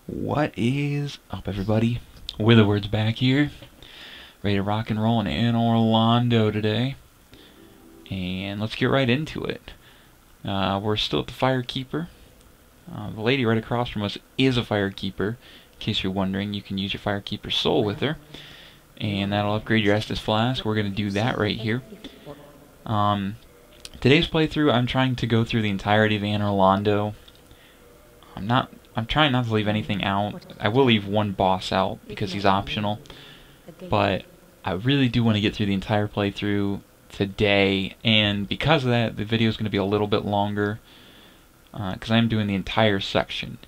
What is up, everybody? WitherWords back here, ready to rock and roll in Anor Londo today, and let's get right into it. We're still at the Firekeeper. The lady right across from us is a Firekeeper. In case you're wondering, you can use your Firekeeper soul with her, and that'll upgrade your Estus Flask. We're going to do that right here. Today's playthrough, I'm trying to go through the entirety of Anor Londo. I'm trying not to leave anything out. I will leave one boss out because he's optional, but I really do want to get through the entire playthrough today, and because of that, the video is going to be a little bit longer because I'm doing the entire section.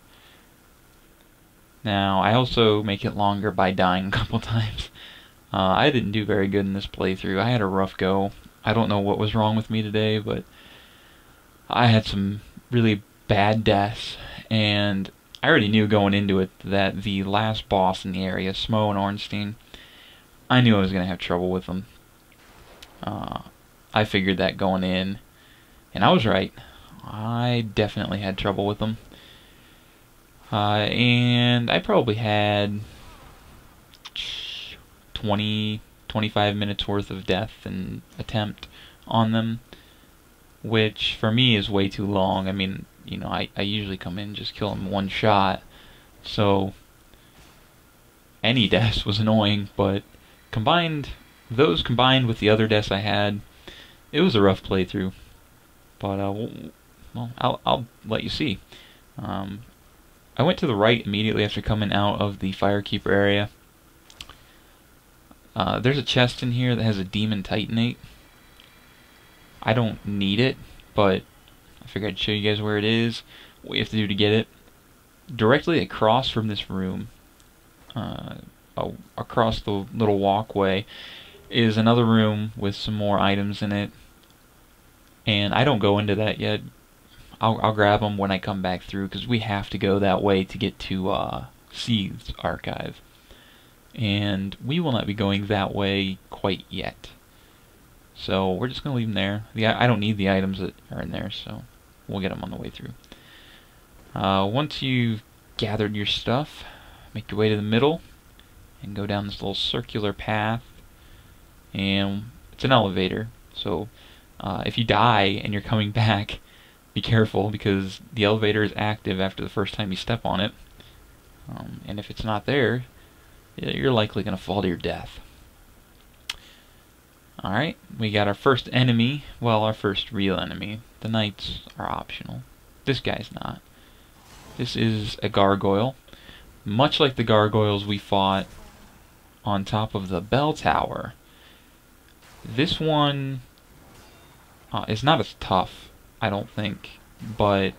Now, I also make it longer by dying a couple times. I didn't do very good in this playthrough. I had a rough go. I don't know what was wrong with me today, but I had some really bad deaths, and I already knew going into it that the last boss in the area, Smo and Ornstein, I knew I was going to have trouble with them. I figured that going in, and I was right. I definitely had trouble with them. And I probably had 25 minutes worth of death and attempt on them, which for me is way too long. I mean, you know, I usually come in and just kill them one shot, so any deaths was annoying, but those combined with the other deaths I had, it was a rough playthrough. But well, I'll let you see. I went to the right immediately after coming out of the Firekeeper area. There's a chest in here that has a Demon Titanate. I don't need it, but I figured I'd show you guys where it is, what you have to do to get it. Directly across from this room, across the little walkway, is another room with some more items in it. And I don't go into that yet. I'll grab them when I come back through, because we have to go that way to get to Seeth's archive. And we will not be going that way quite yet. So we're just going to leave them there. I don't need the items that are in there, so we'll get them on the way through. Once you've gathered your stuff, make your way to the middle and go down this little circular path. And it's an elevator, so if you die and you're coming back, be careful, because the elevator is active after the first time you step on it. And if it's not there, you're likely going to fall to your death. Alright, we got our first enemy, well, our first real enemy. The knights are optional. This guy's not. This is a gargoyle. Much like the gargoyles we fought on top of the bell tower, this one is not as tough, I don't think, but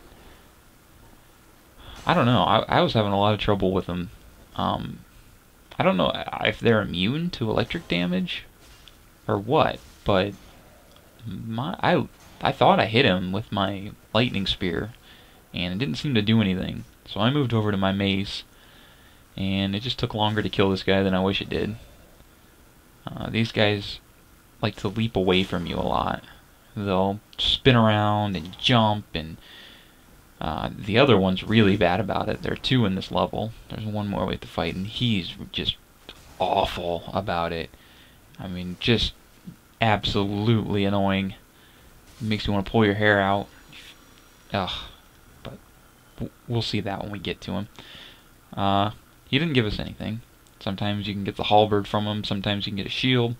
I don't know. I was having a lot of trouble with them. I don't know if they're immune to electric damage or what, but I thought I hit him with my lightning spear, and it didn't seem to do anything. So I moved over to my mace, and it just took longer to kill this guy than I wish it did. These guys like to leap away from you a lot. They'll spin around and jump, and the other one's really bad about it. There are two in this level. There's one more we have to fight, and he's just awful about it. I mean, just absolutely annoying. It makes you want to pull your hair out. Ugh. But we'll see that when we get to him. He didn't give us anything. Sometimes you can get the halberd from him. Sometimes you can get a shield.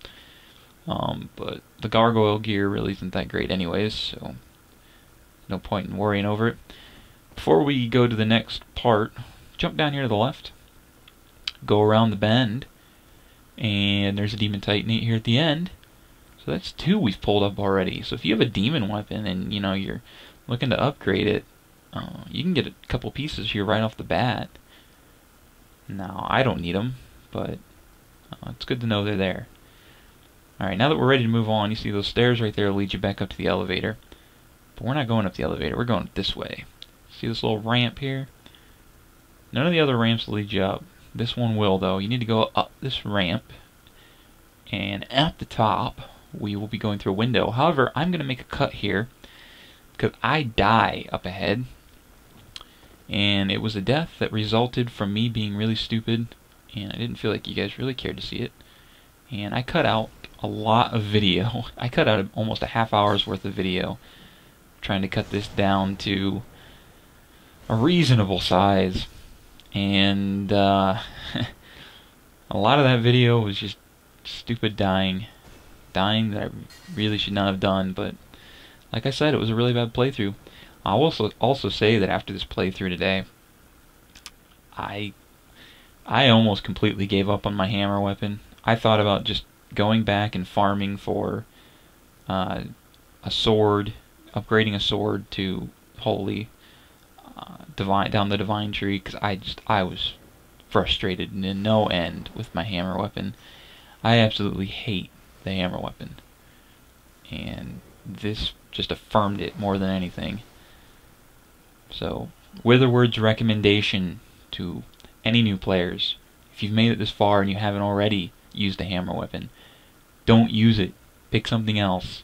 But the gargoyle gear really isn't that great anyways, so no point in worrying over it. Before we go to the next part, jump down here to the left, go around the bend, and there's a Demon Titanate here at the end. So that's two we've pulled up already. So if you have a demon weapon and you're looking to upgrade it, you can get a couple pieces here right off the bat. Now, I don't need them, but it's good to know they're there. Alright, now that we're ready to move on, you see those stairs right there lead you back up to the elevator. But we're not going up the elevator, we're going this way. See this little ramp here? None of the other ramps will lead you up. This one will, though. You need to go up this ramp, and at the top, we will be going through a window. However, I'm going to make a cut here, because I die up ahead, And it was a death that resulted from me being really stupid, and I didn't feel like you guys really cared to see it. And I cut out a lot of video. I cut out almost a half hour's worth of video trying to cut this down to a reasonable size. And a lot of that video was just stupid dying that I really should not have done. But like I said, it was a really bad playthrough. I will also say that after this playthrough today, I almost completely gave up on my hammer weapon. I thought about just going back and farming for a sword, upgrading a sword to holy, down the divine tree, because I was frustrated in no end with my hammer weapon. I absolutely hate the hammer weapon, and this just affirmed it more than anything. So, WitherWords recommendation to any new players: if you've made it this far and you haven't already used a hammer weapon, don't use it. Pick something else.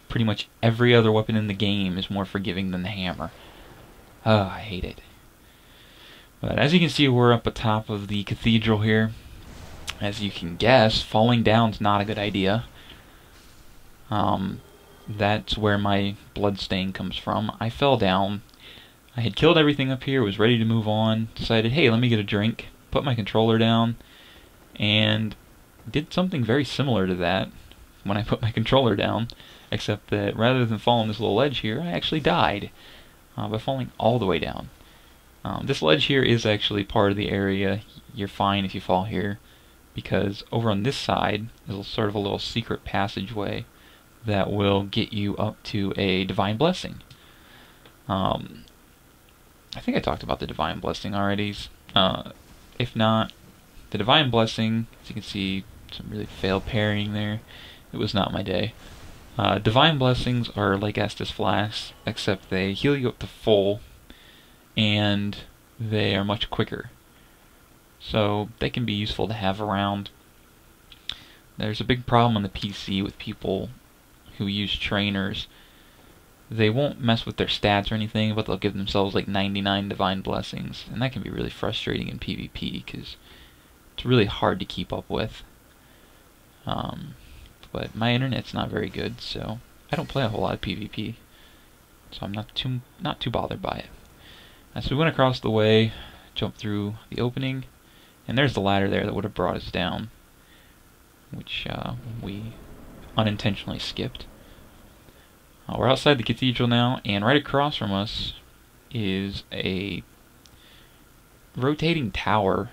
Pretty much every other weapon in the game is more forgiving than the hammer. I hate it. But as you can see, we're up atop of the cathedral here. As you can guess, falling down's not a good idea. That's where my blood stain comes from. I fell down. I had killed everything up here, was ready to move on, decided, hey, let me get a drink, put my controller down, and did something very similar to that when I put my controller down, except that rather than fall on this little ledge here, I actually died by falling all the way down. This ledge here is actually part of the area. You're fine if you fall here, because over on this side is sort of a little secret passageway that will get you up to a divine blessing. I think I talked about the divine blessing already. If not, the divine blessing, as you can see, some really failed parrying there. It was not my day. Divine blessings are like Estus flasks, except they heal you up to full, and they are much quicker. So they can be useful to have around. There's a big problem on the PC with people who use trainers. They won't mess with their stats or anything, but they'll give themselves like 99 divine blessings, and that can be really frustrating in PvP because it's really hard to keep up with. But my internet's not very good, so I don't play a whole lot of PvP, so I'm not too bothered by it. So we went across the way, jumped through the opening, and there's the ladder there that would have brought us down, which we unintentionally skipped. We're outside the cathedral now, and right across from us is a rotating tower.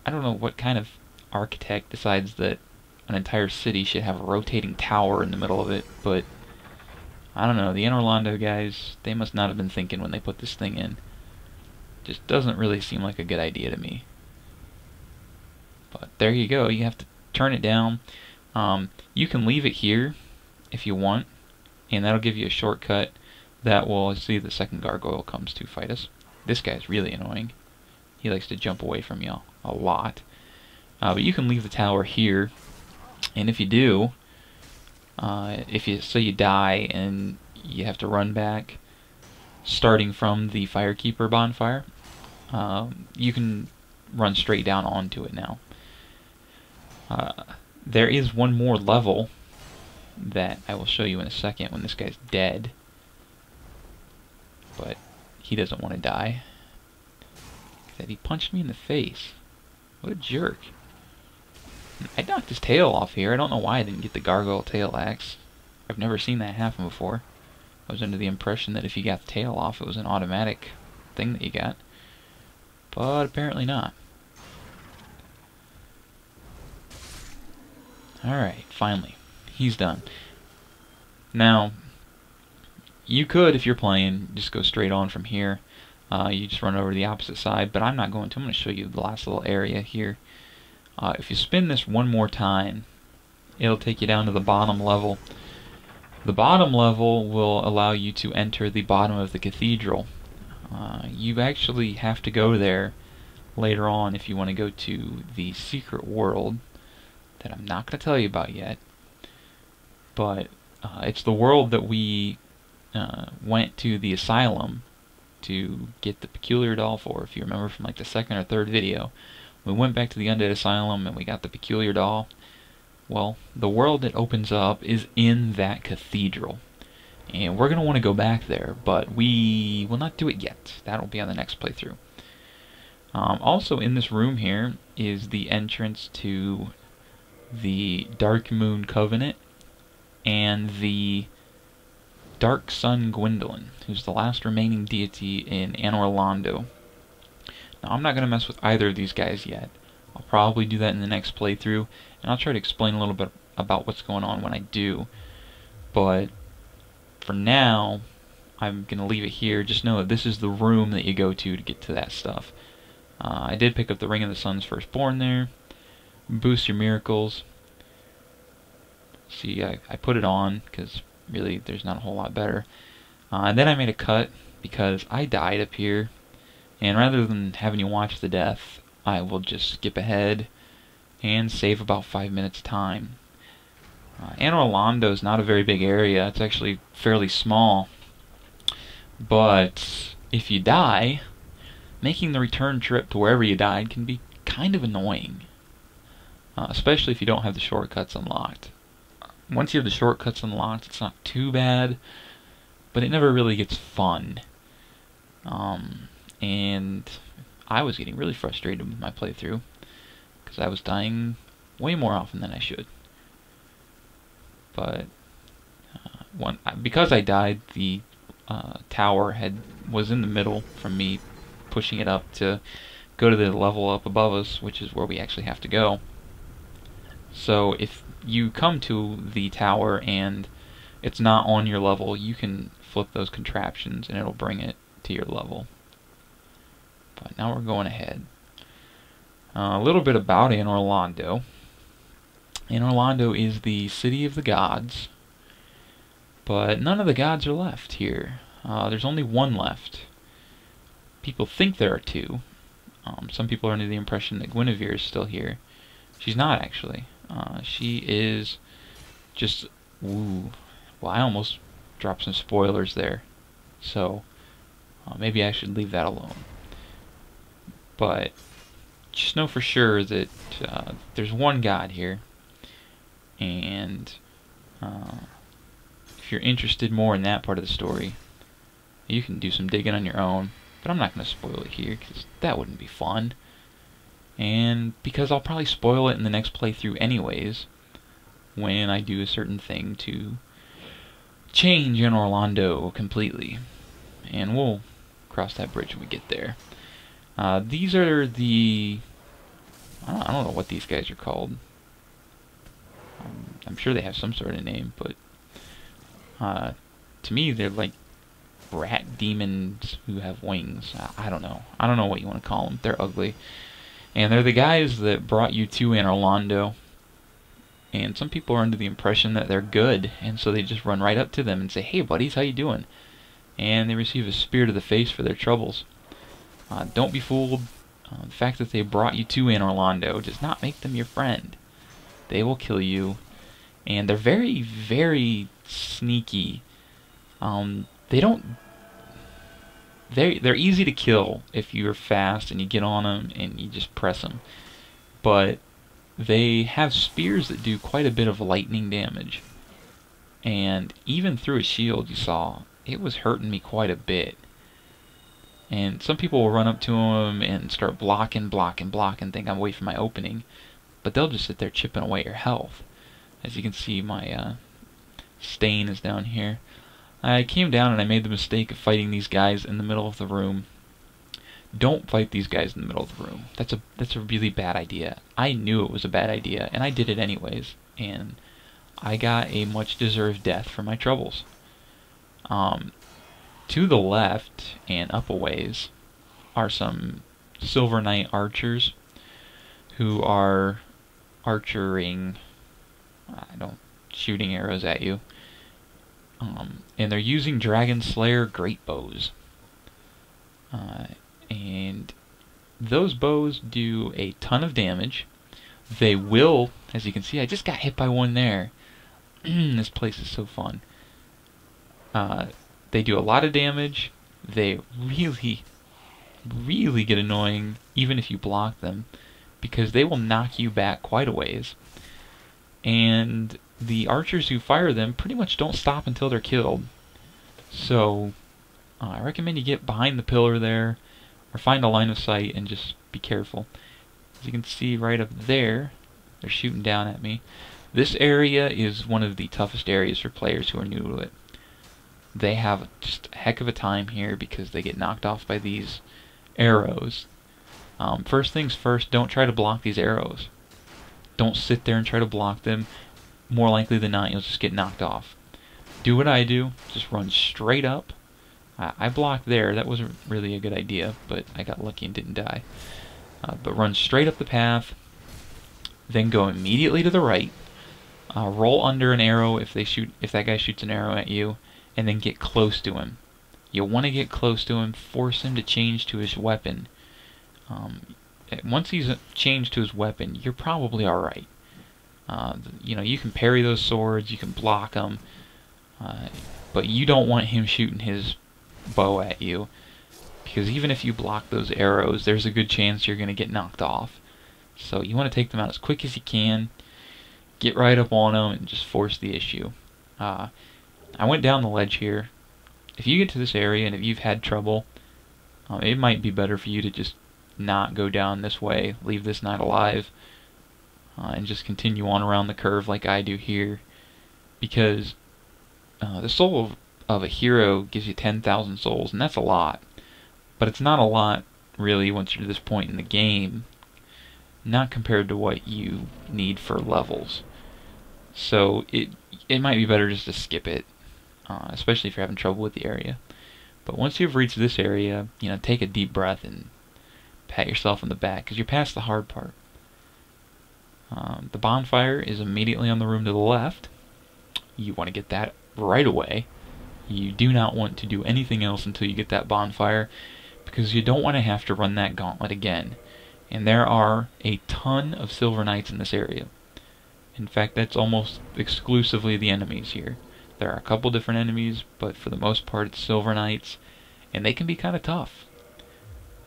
I don't know what kind of architect decides that an entire city should have a rotating tower in the middle of it, but I don't know, the Anor Londo guys, they must not have been thinking when they put this thing in. Just doesn't really seem like a good idea to me. But there you go, you have to turn it down. You can leave it here if you want, and that'll give you a shortcut that will see the second gargoyle comes to fight us. This guy's really annoying. He likes to jump away from you a lot. But you can leave the tower here, and if you do, if you die and you have to run back, starting from the Firekeeper bonfire, you can run straight down onto it now. There is one more level that I will show you in a second when this guy's dead, but he doesn't want to die. That he punched me in the face. What a jerk. I knocked his tail off here. I don't know why I didn't get the gargoyle tail axe. I've never seen that happen before. I was under the impression that if you got the tail off, it was an automatic thing that you got, but apparently not. Alright, finally. He's done. Now, you could, if you're playing, just go straight on from here. You just run over to the opposite side, but I'm not going to. I'm going to show you the last little area here. If you spin this one more time, it'll take you down to the bottom level. The bottom level will allow you to enter the bottom of the cathedral. You actually have to go there later on if you want to go to the secret world that I'm not going to tell you about yet. But it's the world that we went to the asylum to get the peculiar doll for, if you remember from like the second or third video. We went back to the Undead Asylum and we got the peculiar doll. Well, the world that opens up is in that cathedral. And we're going to want to go back there, but we will not do it yet. That'll be on the next playthrough. Also in this room here is the entrance to the Dark Moon Covenant and the Dark Sun Gwendolyn, who's the last remaining deity in Anor Londo. Now, I'm not going to mess with either of these guys yet. I'll probably do that in the next playthrough, and I'll try to explain a little bit about what's going on when I do. But for now, I'm going to leave it here. Just know that this is the room that you go to get to that stuff. I did pick up the Ring of the Sun's Firstborn there. Boost your miracles. See, I put it on because really there's not a whole lot better. And then I made a cut because I died up here. And rather than having you watch the death, I will just skip ahead and save about 5 minutes time. Anor Londo is not a very big area. It's actually fairly small. But if you die, making the return trip to wherever you died can be kind of annoying. Especially if you don't have the shortcuts unlocked. Once you have the shortcuts unlocked, it's not too bad, but it never really gets fun. And I was getting really frustrated with my playthrough because I was dying way more often than I should. But because I died, the tower was in the middle from me pushing it up to go to the level up above us, which is where we actually have to go. So if you come to the tower and it's not on your level, you can flip those contraptions and it'll bring it to your level. But now we're going ahead. A little bit about Anor Londo. Anor Londo is the city of the gods, but none of the gods are left here. There's only one left. People think there are two. Some people are under the impression that Guinevere is still here. She's not, actually. She is just... Ooh. Well, I almost dropped some spoilers there. So, maybe I should leave that alone. But, just know for sure that there's one god here. And, if you're interested more in that part of the story, you can do some digging on your own. But I'm not going to spoil it here, because that wouldn't be fun. And because I'll probably spoil it in the next playthrough anyways, when I do a certain thing to change Anor Londo completely. And we'll cross that bridge when we get there. These are the... I don't know what these guys are called. I'm sure they have some sort of name, but to me they're like rat demons who have wings. I don't know. I don't know what you want to call them. They're ugly. And they're the guys that brought you to Anor Londo. And some people are under the impression that they're good, and so they just run right up to them and say, "Hey buddies, how you doing?" And they receive a spear to the face for their troubles. Don't be fooled. The fact that they brought you to Anor Londo does not make them your friend. They will kill you. And they're very, very sneaky. They don't... They're easy to kill if you're fast and you get on them and you just press them. But they have spears that do quite a bit of lightning damage. And even through a shield, you saw, it was hurting me quite a bit. And some people will run up to them and start blocking, think I'm away from my opening. But they'll just sit there chipping away your health. As you can see, my stain is down here. I came down and I made the mistake of fighting these guys in the middle of the room. Don't fight these guys in the middle of the room. That's a really bad idea. I knew it was a bad idea, and I did it anyways. And I got a much-deserved death for my troubles. To the left and up a ways are some Silver Knight archers who are archering, shooting arrows at you. And they're using Dragon Slayer great bows. And those bows do a ton of damage. They will, as you can see, I just got hit by one there. This place is so fun. They do a lot of damage. they really get annoying even if you block them, because they will knock you back quite a ways. And the archers who fire them pretty much don't stop until they're killed. So I recommend you get behind the pillar there, or find a line of sight and just be careful. As you can see right up there, they're shooting down at me. This area is one of the toughest areas for players who are new to it. They have just a heck of a time here because they get knocked off by these arrows. First things first, don't try to block these arrows. Don't sit there and try to block them. More likely than not, you'll just get knocked off. Do what I do, just run straight up. I blocked there, that wasn't really a good idea, but I got lucky and didn't die. But run straight up the path, then go immediately to the right, roll under an arrow if that guy shoots an arrow at you, and then get close to him. You'll want to get close to him, force him to change to his weapon. Once he's changed to his weapon, you're probably alright. You know, you can parry those swords, you can block them, but you don't want him shooting his bow at you, because even if you block those arrows, there's a good chance you're going to get knocked off. So you want to take them out as quick as you can, get right up on them, and just force the issue. I went down the ledge here. If you get to this area and if you've had trouble, it might be better for you to just not go down this way, leave this knight alive, and just continue on around the curve like I do here, because the soul of a hero gives you 10,000 souls, and that's a lot. But it's not a lot, really, once you're to this point in the game, not compared to what you need for levels. So it might be better just to skip it, especially if you're having trouble with the area. But once you've reached this area, you know, take a deep breath and pat yourself on the back, because you're past the hard part. The bonfire is immediately on the room to the left. You want to get that right away. You do not want to do anything else until you get that bonfire, because you don't want to have to run that gauntlet again. And there are a ton of silver knights in this area. In fact, that's almost exclusively the enemies here. There are a couple different enemies, but for the most part it's silver knights, and they can be kind of tough.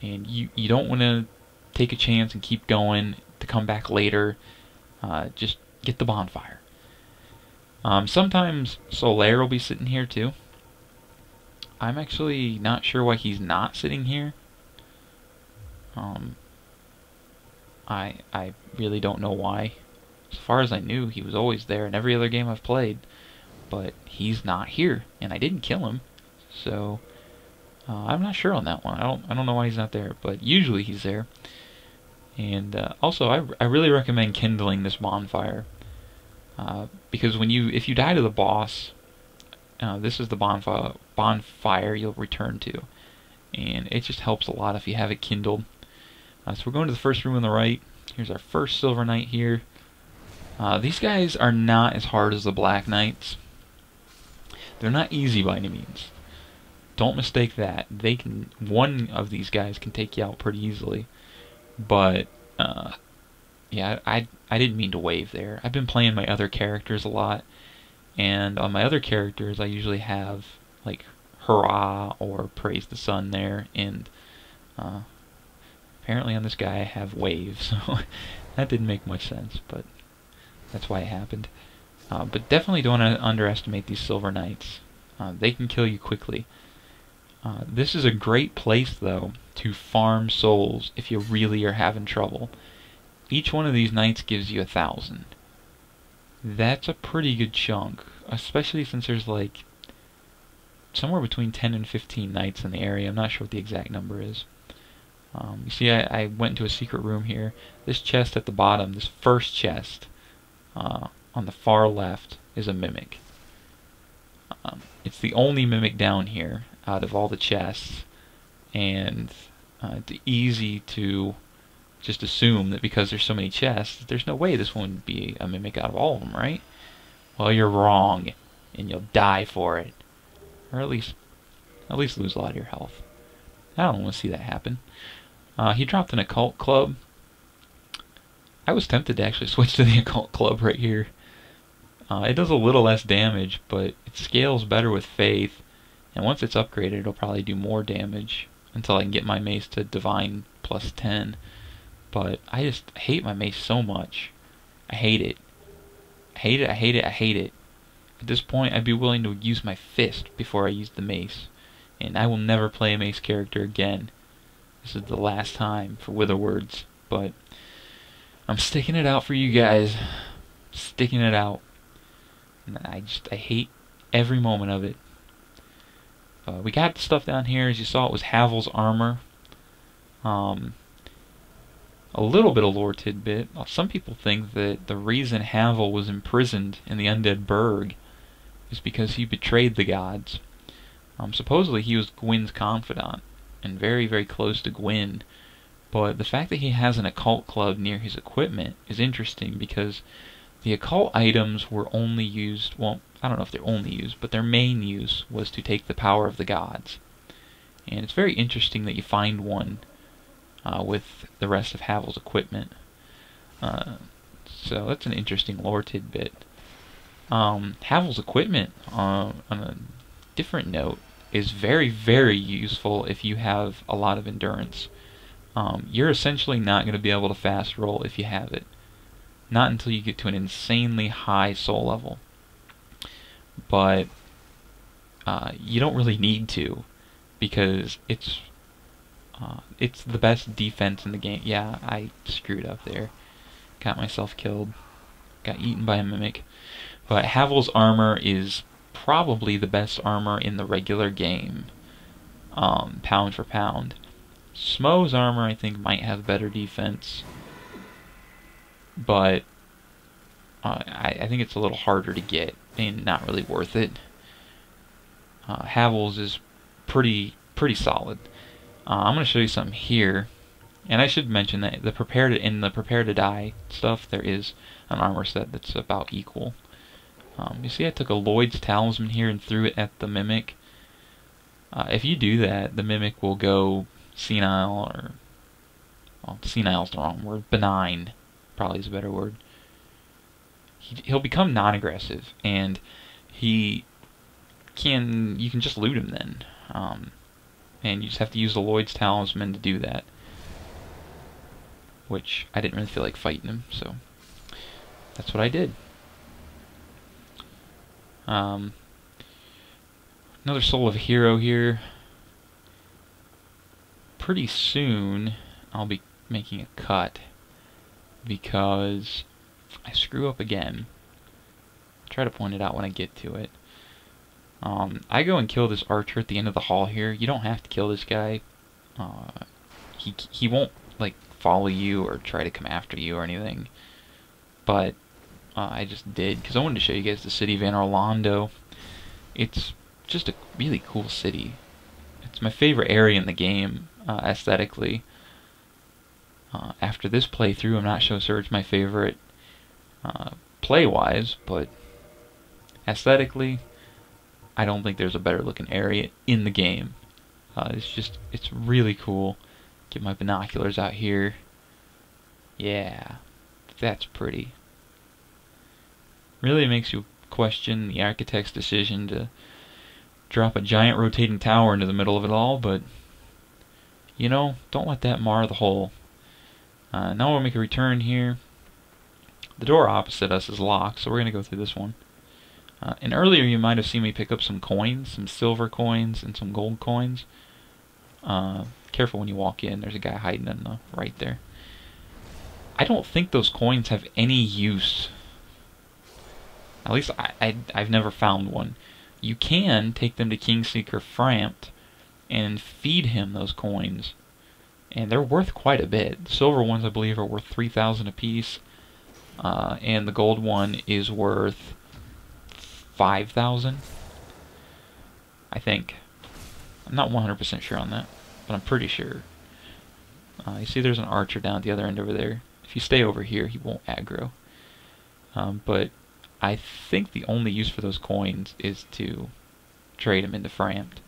And you don't want to take a chance and keep going to come back later. Just get the bonfire. Sometimes Solaire will be sitting here too. I'm actually not sure why he's not sitting here. I really don't know why. As far as I knew, he was always there in every other game I've played. But he's not here, and I didn't kill him. So I'm not sure on that one. I don't know why he's not there, but usually he's there. And also, I really recommend kindling this bonfire, because if you die to the boss, this is the bonfire you'll return to, and it just helps a lot if you have it kindled. So we're going to the first room on the right. Here's our first silver knight here. These guys are not as hard as the black knights. They're not easy by any means. Don't mistake that. One of these guys can take you out pretty easily. But yeah, I didn't mean to wave there. I've been playing my other characters a lot, and on my other characters I usually have like hurrah or praise the sun there, and apparently on this guy I have wave, so that didn't make much sense, but that's why it happened. But definitely don't underestimate these silver knights. They can kill you quickly. This is a great place, though, to farm souls if you really are having trouble. Each one of these knights gives you 1,000. That's a pretty good chunk, especially since there's like somewhere between 10 and 15 knights in the area. I'm not sure what the exact number is. You see, I went into a secret room here. This chest at the bottom, this first chest on the far left, is a mimic. It's the only mimic down here out of all the chests, and it's easy to just assume that because there's so many chests, there's no way this one would be a mimic out of all of them, right? Well, you're wrong, and you'll die for it, or at least lose a lot of your health. I don't want to see that happen. He dropped an occult club. I was tempted to actually switch to the occult club right here. It does a little less damage, but it scales better with faith, And once it's upgraded, it'll probably do more damage until I can get my mace to divine plus 10. But I just hate my mace so much. I hate it. I hate it, I hate it, I hate it. At this point, I'd be willing to use my fist before I use the mace. And I will never play a mace character again. This is the last time for WitherWords. But I'm sticking it out for you guys. Sticking it out. And I hate every moment of it. We got the stuff down here. As you saw, it was Havel's armor. A little bit of lore tidbit. Some people think that the reason Havel was imprisoned in the Undead Burg is because he betrayed the gods. Supposedly he was Gwyn's confidant, and very, very close to Gwyn. But the fact that he has an occult club near his equipment is interesting, because the occult items were only used, well, I don't know if they're only used, but their main use was to take the power of the gods. And it's very interesting that you find one with the rest of Havel's equipment. So that's an interesting lore tidbit. Havel's equipment, on a different note, is very, very useful if you have a lot of endurance. You're essentially not going to be able to fast roll if you have it. Not until you get to an insanely high soul level. But you don't really need to, because it's the best defense in the game. Yeah, I screwed up there. Got myself killed. Got eaten by a mimic. But Havel's armor is probably the best armor in the regular game, pound for pound. Smo's armor, I think, might have better defense, but I think it's a little harder to get and not really worth it. Havel's is pretty solid. I'm going to show you something here, and I should mention that in the prepare to die stuff, there is an armor set that's about equal. You see I took a Lloyd's Talisman here and threw it at the Mimic. If you do that, the Mimic will go senile, or, well, senile's the wrong word, benign, probably is a better word. He'll become non-aggressive, and you can just loot him then. And you just have to use the Lloyd's Talisman to do that, which I didn't really feel like fighting him, so that's what I did. Another Soul of a Hero here. Pretty soon I'll be making a cut, because I screw up again. I'll try to point it out when I get to it. I go and kill this archer at the end of the hall here. You don't have to kill this guy. He won't like follow you or try to come after you or anything. But I just did, because I wanted to show you guys the city of Anor Londo. It's just a really cool city. It's my favorite area in the game, aesthetically. After this playthrough, I'm not so sure it's my favorite play-wise, but aesthetically, I don't think there's a better looking area in the game. It's really cool. Get my binoculars out here. Yeah, that's pretty. Really makes you question the architect's decision to drop a giant rotating tower into the middle of it all, but you know, don't let that mar the whole. Now we'll make a return here. The door opposite us is locked, so we're going to go through this one. And earlier you might have seen me pick up some coins, some silver coins and some gold coins. Careful when you walk in, there's a guy hiding in the right there. I don't think those coins have any use. At least I've never found one. You can take them to Kingseeker Frampt and feed him those coins, and they're worth quite a bit. The silver ones, I believe, are worth 3,000 apiece, and the gold one is worth 5,000, I think. I'm not 100% sure on that, but I'm pretty sure. You see there's an archer down at the other end over there. If you stay over here, he won't aggro. But I think the only use for those coins is to trade them into Frampt.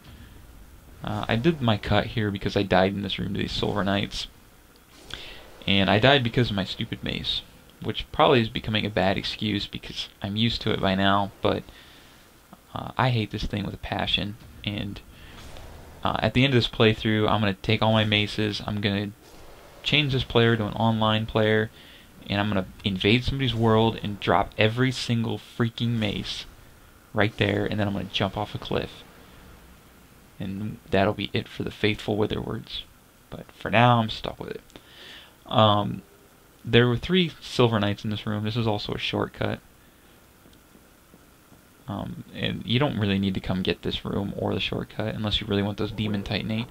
I did my cut here because I died in this room to these Silver Knights. And I died because of my stupid mace, which probably is becoming a bad excuse because I'm used to it by now, but I hate this thing with a passion. And at the end of this playthrough, I'm going to take all my maces, I'm going to change this player to an online player, and I'm going to invade somebody's world and drop every single freaking mace right there, and then I'm going to jump off a cliff. And that'll be it for the faithful WitherWords. But for now, I'm stuck with it. There were 3 Silver Knights in this room. This is also a shortcut. And you don't really need to come get this room or the shortcut unless you really want those Demon Titanate.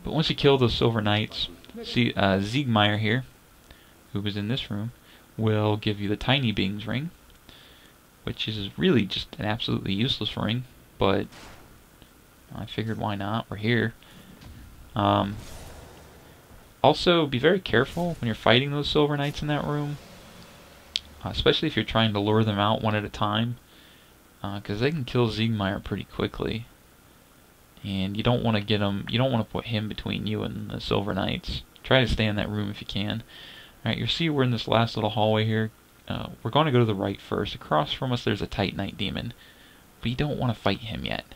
But once you kill those Silver Knights, see, Siegmeyer here, who was in this room, will give you the Tiny Beings ring, which is really just an absolutely useless ring, but I figured why not, we're here. Also, be very careful when you're fighting those Silver Knights in that room, especially if you're trying to lure them out one at a time, because they can kill Siegmeyer pretty quickly, and you don't want to get them. You don't want to put him between you and the Silver Knights. Try to stay in that room if you can. All right, you see we're in this last little hallway here. We're going to go to the right first. Across from us, there's a Titanite demon, but you don't want to fight him yet.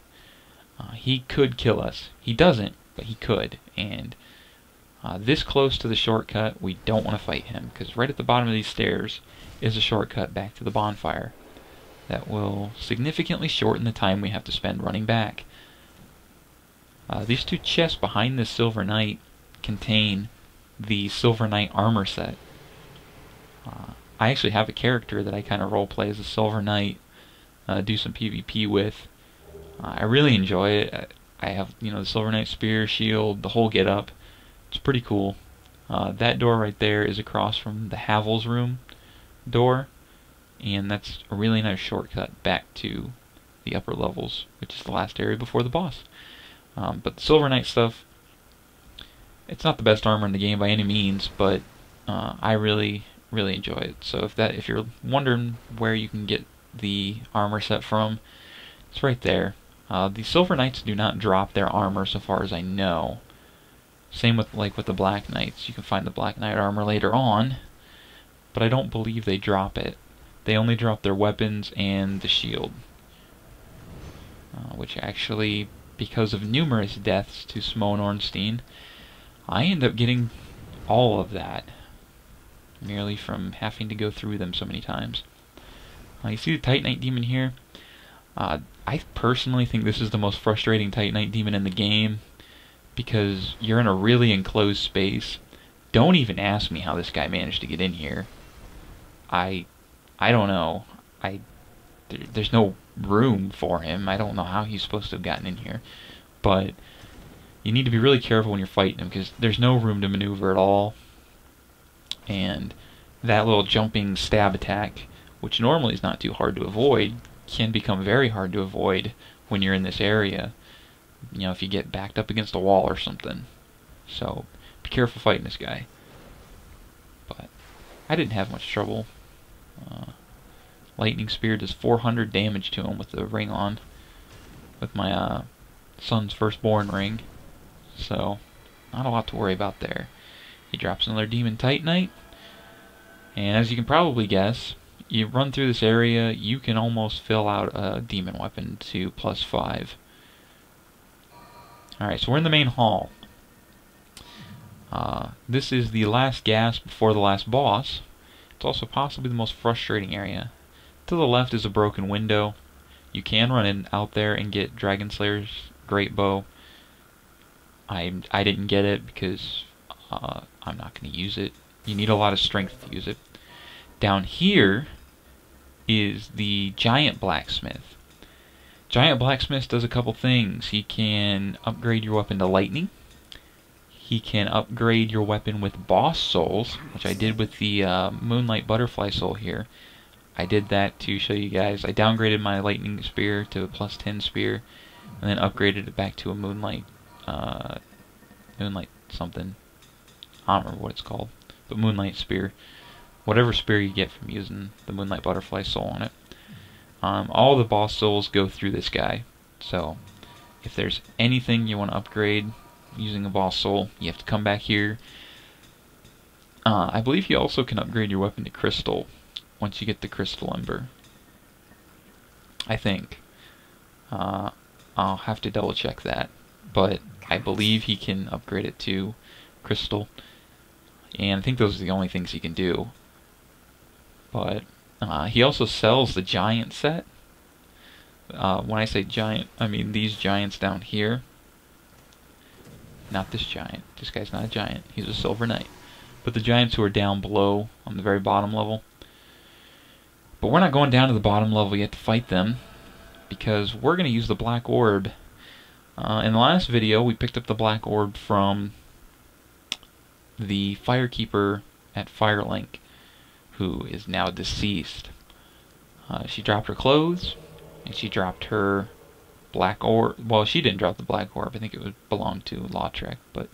He could kill us. He doesn't, but he could. And this close to the shortcut, we don't want to fight him, because right at the bottom of these stairs is a shortcut back to the bonfire that will significantly shorten the time we have to spend running back. These 2 chests behind this Silver Knight contain the Silver Knight armor set. I actually have a character that I kind of roleplay as a Silver Knight, do some PvP with. I really enjoy it. I have, the Silver Knight spear, shield, the whole get up. It's pretty cool. That door right there is across from the Havel's room door, and that's a really nice shortcut back to the upper levels, which is the last area before the boss. But the Silver Knight stuff, it's not the best armor in the game by any means, but I really enjoy it. So if you're wondering where you can get the armor set from, it's right there. The Silver Knights do not drop their armor so far as I know. Same with with the Black Knights. You can find the Black Knight armor later on, but I don't believe they drop it. They only drop their weapons and the shield. Which actually, because of numerous deaths to Smo and Ornstein, I end up getting all of that, merely from having to go through them so many times. You see the Titanite demon here? I personally think this is the most frustrating Titanite demon in the game, because you're in a really enclosed space. Don't even ask me how this guy managed to get in here. I don't know. There's no room for him. I don't know how he's supposed to have gotten in here. But you need to be really careful when you're fighting him, because there's no room to maneuver at all. And that little jumping stab attack, which normally is not too hard to avoid, can become very hard to avoid when you're in this area. If you get backed up against a wall or something. So be careful fighting this guy. But I didn't have much trouble. Lightning Spear does 400 damage to him with the ring on, with my son's firstborn ring. So not a lot to worry about there. He drops another Demon Titanite, and as you can probably guess, you run through this area, you can almost fill out a demon weapon to +5. Alright, so we're in the main hall. This is the last gasp before the last boss. It's also possibly the most frustrating area. To the left is a broken window. You can run out there and get Dragon Slayer's great bow. I didn't get it because I'm not going to use it. You need a lot of strength to use it. Down here is the Giant Blacksmith. Giant Blacksmith does a couple things. He can upgrade your weapon to lightning. He can upgrade your weapon with boss souls, which I did with the Moonlight Butterfly Soul here. I did that to show you guys. I downgraded my lightning spear to a +10 spear, and then upgraded it back to a Moonlight something. I don't remember what it's called, but Moonlight Spear. Whatever spear you get from using the Moonlight Butterfly Soul on it. All the boss souls go through this guy, so if there's anything you want to upgrade using a boss soul, you have to come back here. I believe you also can upgrade your weapon to crystal once you get the crystal ember. I think. I'll have to double check that, but I believe he can upgrade it to crystal, and I think those are the only things he can do. But he also sells the giant set. When I say giant, I mean these giants down here. Not this giant. This guy's not a giant. He's a silver knight. But the giants who are down below on the very bottom level. But we're not going down to the bottom level yet to fight them, because we're going to use the black orb. In the last video, we picked up the black orb from the firekeeper at Firelink, who is now deceased. She dropped her clothes, and she dropped her black orb. Well, she didn't drop the black orb. I think it belonged to Lautrec. But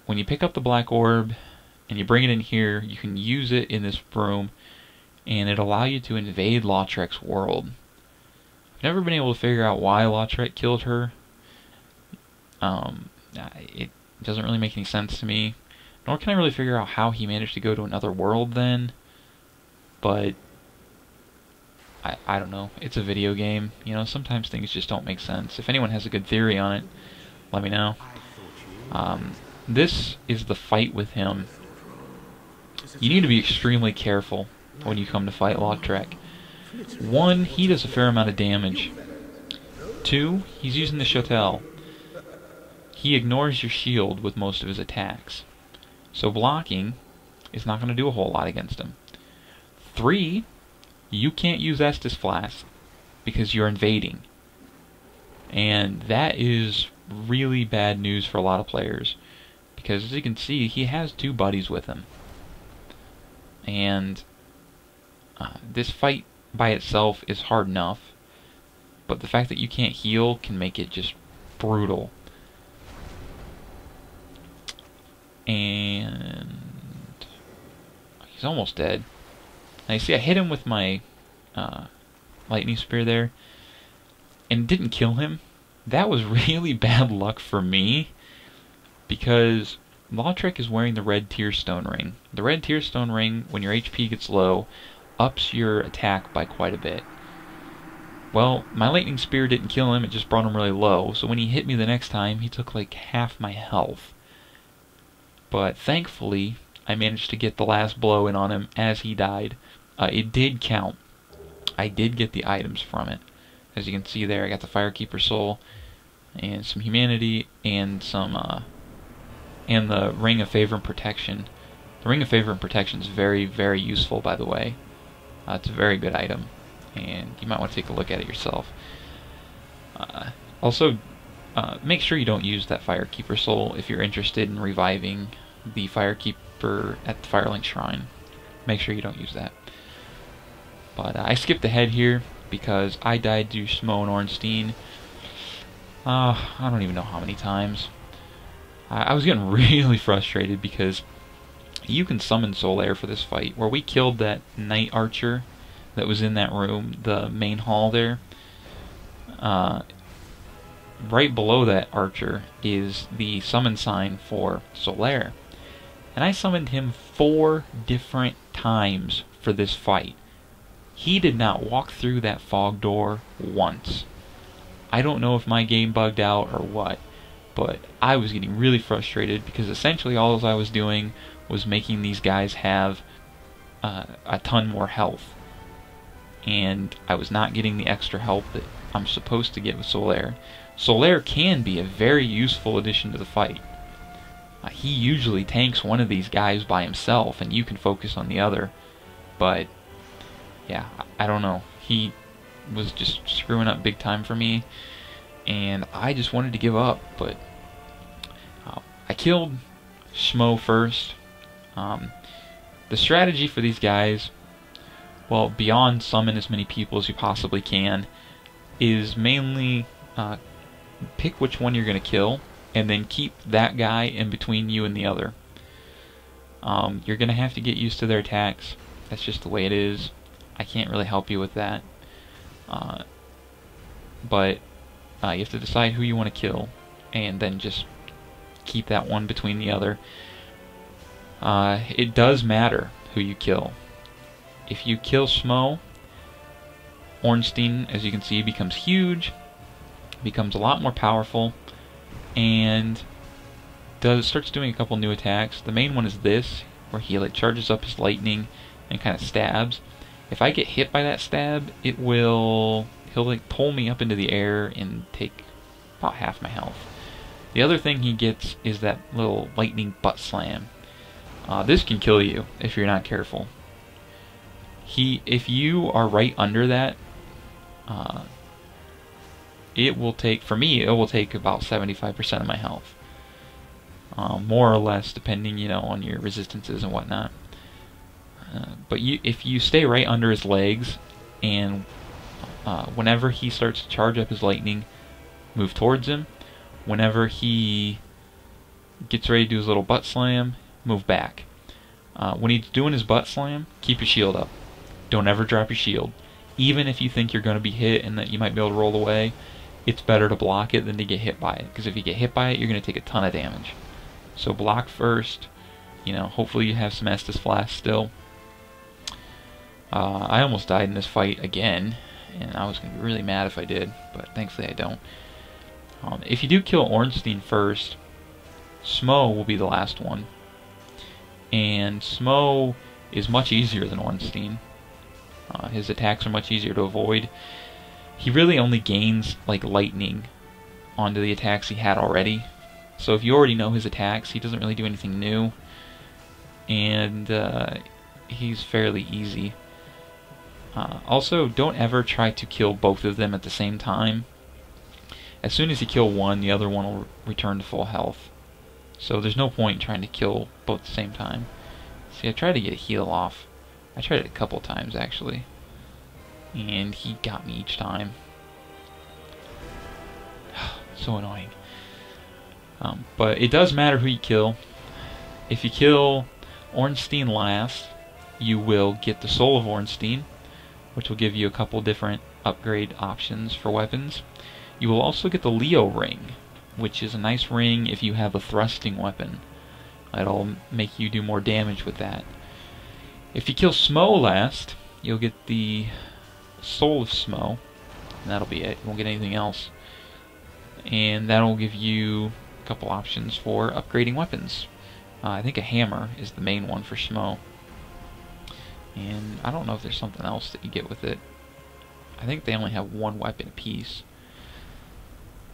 when you pick up the black orb and you bring it in here, you can use it in this room, and it'll allow you to invade Lautrec's world. I've never been able to figure out why Lautrec killed her. It doesn't really make any sense to me. Nor can I really figure out how he managed to go to another world then. But I don't know. It's a video game. You know, sometimes things just don't make sense. If anyone has a good theory on it, let me know. This is the fight with him. You need to be extremely careful when you come to fight Lautrec. 1, he does a fair amount of damage. 2, he's using the shuttle. He ignores your shield with most of his attacks. So blocking is not going to do a whole lot against him. 3, you can't use Estus Flask because you're invading. And that is really bad news for a lot of players, because as you can see, he has 2 buddies with him. And this fight by itself is hard enough, but the fact that you can't heal can make it just brutal. And he's almost dead. Now you see I hit him with my lightning spear there, and it didn't kill him. That was really bad luck for me, because Lautrec is wearing the red Tearstone ring. The red Tearstone ring, when your HP gets low, ups your attack by quite a bit. Well, my lightning spear didn't kill him, it just brought him really low, so when he hit me the next time, he took like half my health. But thankfully, I managed to get the last blow in on him as he died. It did count. I did get the items from it. As you can see there, I got the Firekeeper Soul, and some Humanity, and some, and the Ring of Favor and Protection. The Ring of Favor and Protection is very, very useful, by the way. It's a very good item, and you might want to take a look at it yourself. Also, make sure you don't use that Firekeeper Soul if you're interested in reviving the Firekeeper at the Firelink Shrine. Make sure you don't use that. But I skipped ahead here because I died to Smo and Ornstein. I don't even know how many times. I was getting really frustrated because you can summon Solaire for this fight. Where we killed that Knight Archer that was in that room, the main hall there, right below that archer is the summon sign for Solaire. And I summoned him 4 different times for this fight. He did not walk through that fog door once. I don't know if my game bugged out or what, but I was getting really frustrated because essentially all I was doing was making these guys have a ton more health. And I was not getting the extra help that I'm supposed to get with Solaire. Solaire can be a very useful addition to the fight. He usually tanks one of these guys by himself, and you can focus on the other. But, yeah, I don't know. He was just screwing up big time for me, and I just wanted to give up. But I killed Smo first. The strategy for these guys, well, beyond summon as many people as you possibly can, is mainly pick which one you're going to kill, and then keep that guy in between you and the other. You're going to have to get used to their attacks. That's just the way it is. I can't really help you with that. But you have to decide who you want to kill, and then just keep that one between the other. It does matter who you kill. If you kill Smo, Ornstein, as you can see, becomes huge, becomes a lot more powerful, and starts doing a couple new attacks. The main one is this, where he like charges up his lightning and kind of stabs. If I get hit by that stab, he'll like pull me up into the air and take about half my health. The other thing he gets is that little lightning butt slam. This can kill you if you're not careful. If you are right under that, it will take, for me, it will take about 75% of my health. More or less, depending, on your resistances and whatnot. But if you stay right under his legs, and whenever he starts to charge up his lightning, move towards him. Whenever he gets ready to do his little butt slam, move back. When he's doing his butt slam, keep your shield up. Don't ever drop your shield. Even if you think you're going to be hit and that you might be able to roll away, it's better to block it than to get hit by it. Because if you get hit by it, you're going to take a ton of damage. So block first. Hopefully you have some Estus Flask still. I almost died in this fight again, and I was going to be really mad if I did, but thankfully I don't. If you do kill Ornstein first, Smo will be the last one. And Smo is much easier than Ornstein. His attacks are much easier to avoid. He really only gains like lightning onto the attacks he had already. So if you already know his attacks, he doesn't really do anything new. And he's fairly easy. Also, don't ever try to kill both of them at the same time. As soon as you kill one, the other one will return to full health. So there's no point in trying to kill both at the same time. See, I tried to get a heal off. I tried it a couple times, actually. And he got me each time. So annoying. But it does matter who you kill. If you kill Ornstein last, you will get the Soul of Ornstein, which will give you a couple different upgrade options for weapons. You will also get the Leo Ring, which is a nice ring if you have a thrusting weapon. It'll make you do more damage with that. If you kill Smo last, you'll get the Soul of Smo, and that'll be it. You won't get anything else. And that'll give you a couple options for upgrading weapons. I think a hammer is the main one for Smo. And I don't know if there's something else that you get with it. I think they only have one weapon apiece.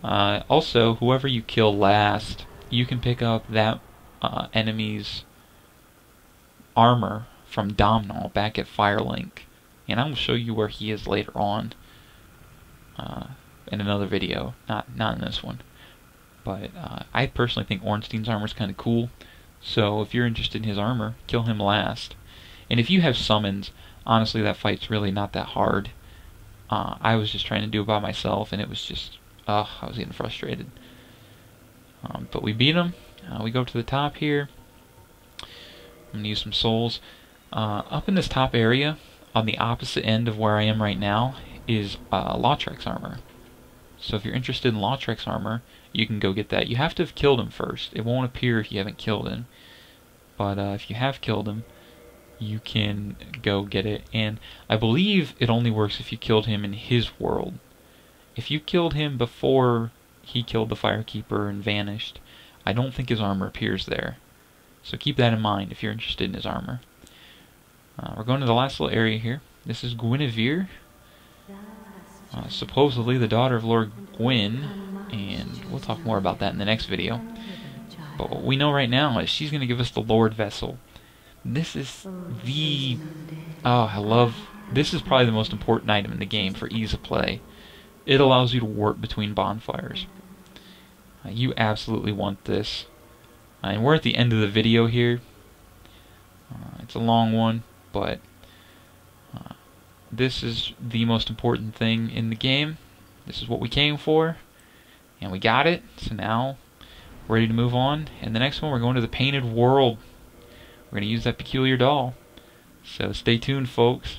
Also, whoever you kill last, you can pick up that enemy's armor from Domhnall back at Firelink. And I will show you where he is later on in another video, not in this one. But I personally think Ornstein's armor is kind of cool. So if you're interested in his armor, kill him last. And if you have summons, honestly that fight's really not that hard. I was just trying to do it by myself, and it was just, I was getting frustrated. But we beat him. We go up to the top here. I'm going to use some souls. Up in this top area, on the opposite end of where I am right now, is Lautrec's armor. So if you're interested in Lautrec's armor, you can go get that. You have to have killed him first. It won't appear if you haven't killed him. But if you have killed him, you can go get it. And I believe it only works if you killed him in his world. If you killed him before he killed the Firekeeper and vanished, I don't think his armor appears there. So keep that in mind if you're interested in his armor. We're going to the last little area here. This is Guinevere, supposedly the daughter of Lord Gwyn, and we'll talk more about that in the next video. But what we know right now is she's going to give us the Lord Vessel. This is the... this is probably the most important item in the game for ease of play. It allows you to warp between bonfires. You absolutely want this. And we're at the end of the video here. It's a long one, but this is the most important thing in the game. This is what we came for, and we got it. So now we're ready to move on. And the next one, we're going to the Painted World. We're going to use that peculiar doll. So stay tuned, folks.